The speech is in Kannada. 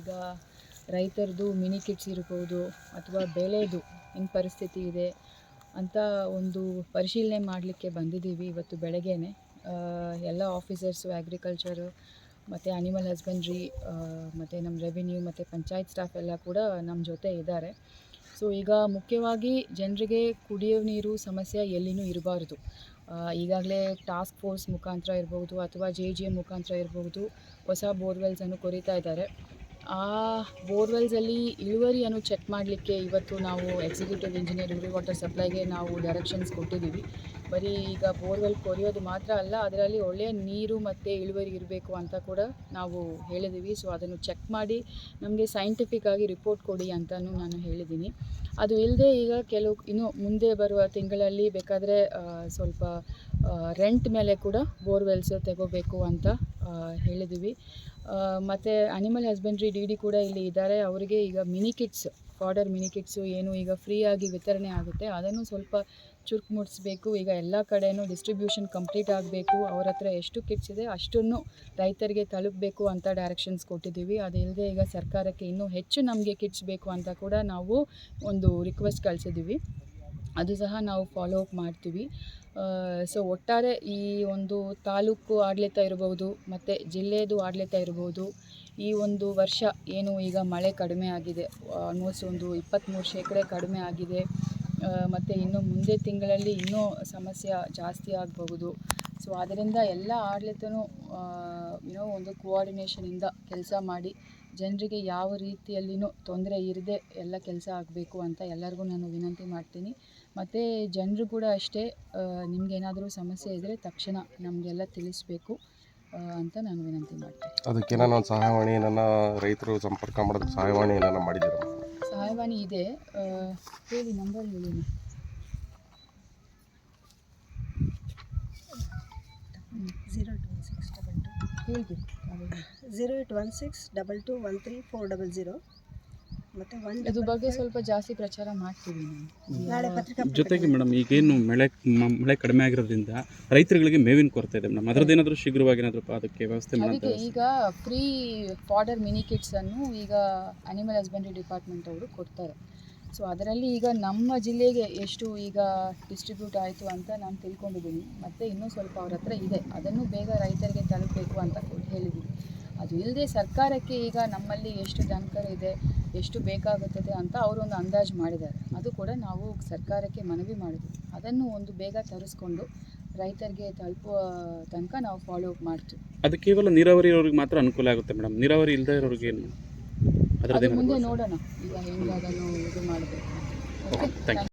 ಈಗ ರೈತರದು ಮಿನಿ ಕಿಟ್ಸ್ ಇರ್ಬೋದು ಅಥವಾ ಬೆಳೆದು ಏನು ಪರಿಸ್ಥಿತಿ ಇದೆ ಅಂತ ಒಂದು ಪರಿಶೀಲನೆ ಮಾಡಲಿಕ್ಕೆ ಬಂದಿದ್ದೀವಿ ಇವತ್ತು ಬೆಳಗ್ಗೆನೆ. ಎಲ್ಲ ಆಫೀಸರ್ಸು, ಅಗ್ರಿಕಲ್ಚರು ಮತ್ತು ಅನಿಮಲ್ ಹಸ್ಬೆಂಡ್ರಿ ಮತ್ತು ನಮ್ಮ ರೆವಿನ್ಯೂ ಮತ್ತು ಪಂಚಾಯತ್ ಸ್ಟಾಫ್ ಎಲ್ಲ ಕೂಡ ನಮ್ಮ ಜೊತೆ ಇದ್ದಾರೆ. ಸೊ ಈಗ ಮುಖ್ಯವಾಗಿ ಜನರಿಗೆ ಕುಡಿಯೋ ನೀರು ಸಮಸ್ಯೆ ಎಲ್ಲಿನೂ ಇರಬಾರ್ದು. ಈಗಾಗಲೇ ಟಾಸ್ಕ್ ಫೋರ್ಸ್ ಮುಖಾಂತರ ಇರ್ಬೋದು ಅಥವಾ JGM ಮುಖಾಂತರ ಇರ್ಬೋದು ಹೊಸ ಬೋರ್ವೆಲ್ಸನ್ನು ಕೊರೀತಾ ಇದ್ದಾರೆ. ಆ ಬೋರ್ವೆಲ್ಸಲ್ಲಿ ಇಳುವರಿಯನ್ನು ಚೆಕ್ ಮಾಡಲಿಕ್ಕೆ ಇವತ್ತು ನಾವು ಎಕ್ಸಿಕ್ಯೂಟಿವ್ ಇಂಜಿನಿಯರ್ ರಿವರ್ ವಾಟರ್ ಸಪ್ಲೈಗೆ ನಾವು ಡೈರೆಕ್ಷನ್ಸ್ ಕೊಟ್ಟಿದ್ದೀವಿ. ಬರೀ ಈಗ ಬೋರ್ವೆಲ್ ಕೊರೆಯೋದು ಮಾತ್ರ ಅಲ್ಲ, ಅದರಲ್ಲಿ ಒಳ್ಳೆಯ ನೀರು ಮತ್ತು ಇಳುವರಿ ಇರಬೇಕು ಅಂತ ಕೂಡ ನಾವು ಹೇಳಿದ್ದೀವಿ. ಸೊ ಅದನ್ನು ಚೆಕ್ ಮಾಡಿ ನಮಗೆ ಸೈಂಟಿಫಿಕ್ ಆಗಿ ರಿಪೋರ್ಟ್ ಕೊಡಿ ಅಂತಲೂ ನಾನು ಹೇಳಿದ್ದೀನಿ. ಅದು ಇಲ್ಲದೆ ಈಗ ಇನ್ನು ಮುಂದೆ ಬರುವ ತಿಂಗಳಲ್ಲಿ ಬೇಕಾದರೆ ಸ್ವಲ್ಪ ರೆಂಟ್ ಮೇಲೆ ಕೂಡ ಬೋರ್ವೆಲ್ಸ್ ತೆಗೋಬೇಕು ಅಂತ ಹೇಳಿದ್ದೀವಿ. ಮತ್ತು ಅನಿಮಲ್ ಹಸ್ಬೆಂಡ್ರಿ DD ಕೂಡ ಇಲ್ಲಿ ಇದ್ದಾರೆ. ಅವರಿಗೆ ಈಗ mini kits, fodder mini kits ಏನು ಈಗ ಫ್ರೀಯಾಗಿ ವಿತರಣೆ ಆಗುತ್ತೆ, ಅದನ್ನು ಸ್ವಲ್ಪ ಚುರುಕು ಮೂಡಿಸ್ಬೇಕು. ಈಗ ಎಲ್ಲ ಕಡೆಯೂ ಡಿಸ್ಟ್ರಿಬ್ಯೂಷನ್ ಕಂಪ್ಲೀಟ್ ಆಗಬೇಕು. ಅವ್ರ ಹತ್ರ ಎಷ್ಟು ಕಿಟ್ಸ್ ಇದೆ ಅಷ್ಟನ್ನು ರೈತರಿಗೆ ತಲುಪಬೇಕು ಅಂತ ಡೈರೆಕ್ಷನ್ಸ್ ಕೊಟ್ಟಿದ್ದೀವಿ. ಅದಿಲ್ಲದೆ ಈಗ ಸರ್ಕಾರಕ್ಕೆ ಇನ್ನೂ ಹೆಚ್ಚು ನಮಗೆ ಕಿಟ್ಸ್ ಬೇಕು ಅಂತ ಕೂಡ ನಾವು ಒಂದು ರಿಕ್ವೆಸ್ಟ್ ಕಳಿಸಿದ್ದೀವಿ. ಅದು ಸಹ ನಾವು ಫಾಲೋ ಅಪ್ ಮಾಡ್ತೀವಿ. ಸೊ ಒಟ್ಟಾರೆ ಈ ಒಂದು ತಾಲೂಕು ಆಡಳಿತ ಇರ್ಬೋದು ಮತ್ತು ಜಿಲ್ಲೆಯದು ಆಡಳಿತ ಇರ್ಬೋದು, ಈ ಒಂದು ವರ್ಷ ಏನು ಈಗ ಮಳೆ ಕಡಿಮೆ ಆಗಿದೆ, ಆಲ್ಮೋಸ್ಟ್ ಒಂದು 23% ಕಡಿಮೆ ಆಗಿದೆ. ಮತ್ತು ಇನ್ನು ಮುಂದೆ ತಿಂಗಳಲ್ಲಿ ಇನ್ನೂ ಸಮಸ್ಯೆ ಜಾಸ್ತಿ ಆಗಬಹುದು. ಸೊ ಅದರಿಂದ ಎಲ್ಲ ಆಡಳಿತನೂ ಒಂದು ಕೋಆರ್ಡಿನೇಷನಿಂದ ಕೆಲಸ ಮಾಡಿ ಜನರಿಗೆ ಯಾವ ರೀತಿಯಲ್ಲಿನೂ ತೊಂದರೆ ಇರದೆ ಎಲ್ಲ ಕೆಲಸ ಆಗಬೇಕು ಅಂತ ಎಲ್ಲರಿಗೂ ನಾನು ವಿನಂತಿ ಮಾಡ್ತೀನಿ. ಮತ್ತು ಜನರು ಕೂಡ ಅಷ್ಟೇ, ನಿಮಗೇನಾದರೂ ಸಮಸ್ಯೆ ಇದ್ದರೆ ತಕ್ಷಣ ನಮಗೆಲ್ಲ ತಿಳಿಸಬೇಕು ಅಂತ ನಾನು ವಿನಂತಿ ಮಾಡ್ತೀನಿ. ಅದಕ್ಕೆ ನಾನು ಸಹಾಯವಾಣಿ ರೈತರು ಸಂಪರ್ಕ ಮಾಡೋದಕ್ಕೆ ಸಹಾಯವಾಣಿ ಏನಾರ ಮಾಡಿದ್ದೀರಾ? ಸಹಾಯವಾಣಿ ಇದೆ, ಹೇಳಿ ನಂಬರ್ ಹೇಳಿ. ಹೇಳಿ 0816221340 ಮತ್ತು ಇದ್ರ ಬಗ್ಗೆ ಸ್ವಲ್ಪ ಜಾಸ್ತಿ ಪ್ರಚಾರ ಮಾಡ್ತೀವಿ ನಾಳೆ ಜೊತೆಗೆ ಮೇಡಮ್, ಈಗೇನು ಮಳೆ ಕಡಿಮೆ ಆಗಿರೋದ್ರಿಂದ ರೈತರುಗಳಿಗೆ ಮೇವಿನ ಕೊರತೆ ಇದೆ ಮೇಡಮ್. ಅದರದ್ದೇನಾದರೂ ಶೀಘ್ರವಾಗಿ ಅದಕ್ಕೆ ವ್ಯವಸ್ಥೆ ಅದಕ್ಕೆ ಈಗ ಫ್ರೀ ಫಾಡರ್ ಮಿನಿ ಕಿಟ್ಸನ್ನು ಈಗ ಅನಿಮಲ್ ಹಸ್ಬೆಂಡ್ರಿ ಡಿಪಾರ್ಟ್ಮೆಂಟ್ ಅವರು ಕೊಡ್ತಾರೆ. ಸೊ ಅದರಲ್ಲಿ ಈಗ ನಮ್ಮ ಜಿಲ್ಲೆಗೆ ಎಷ್ಟು ಈಗ ಡಿಸ್ಟ್ರಿಬ್ಯೂಟ್ ಆಯಿತು ಅಂತ ನಾನು ತಿಳ್ಕೊಂಡಿದ್ದೀನಿ. ಮತ್ತು ಇನ್ನೂ ಸ್ವಲ್ಪ ಅವ್ರ ಹತ್ರ ಇದೆ, ಅದನ್ನು ಬೇಗ ರೈತರಿಗೆ ತಲುಪಬೇಕು ಅಂತ ಹೇಳಿದ್ದೀನಿ. ಅದು ಇಲ್ಲದೆ ಸರ್ಕಾರಕ್ಕೆ ಈಗ ನಮ್ಮಲ್ಲಿ ಎಷ್ಟು ದನಕರು ಇದೆ, ಎಷ್ಟು ಬೇಕಾಗುತ್ತದೆ ಅಂತ ಅವರೊಂದು ಅಂದಾಜು ಮಾಡಿದ್ದಾರೆ. ಅದು ಕೂಡ ನಾವು ಸರ್ಕಾರಕ್ಕೆ ಮನವಿ ಮಾಡಿದ್ವಿ. ಅದನ್ನು ಒಂದು ಬೇಗ ತರಿಸ್ಕೊಂಡು ರೈತರಿಗೆ ತಲುಪುವ ತನಕ ನಾವು ಫಾಲೋ ಅಪ್ ಮಾಡ್ತೀವಿ. ಅದು ಕೇವಲ ನೀರಾವರಿ ಇರೋರಿಗೆ ಮಾತ್ರ ಅನುಕೂಲ ಆಗುತ್ತೆ ಮೇಡಮ್, ನೀರಾವರಿ ಇಲ್ಲದೆ ಇರೋರಿಗೆ ಏನು? ಅದು ಮುಂದೆ ನೋಡೋಣ ಈಗ ಹೆಂಗೆ ಅದನ್ನು ಇದು ಮಾಡಬೇಕು. Okay, thank you.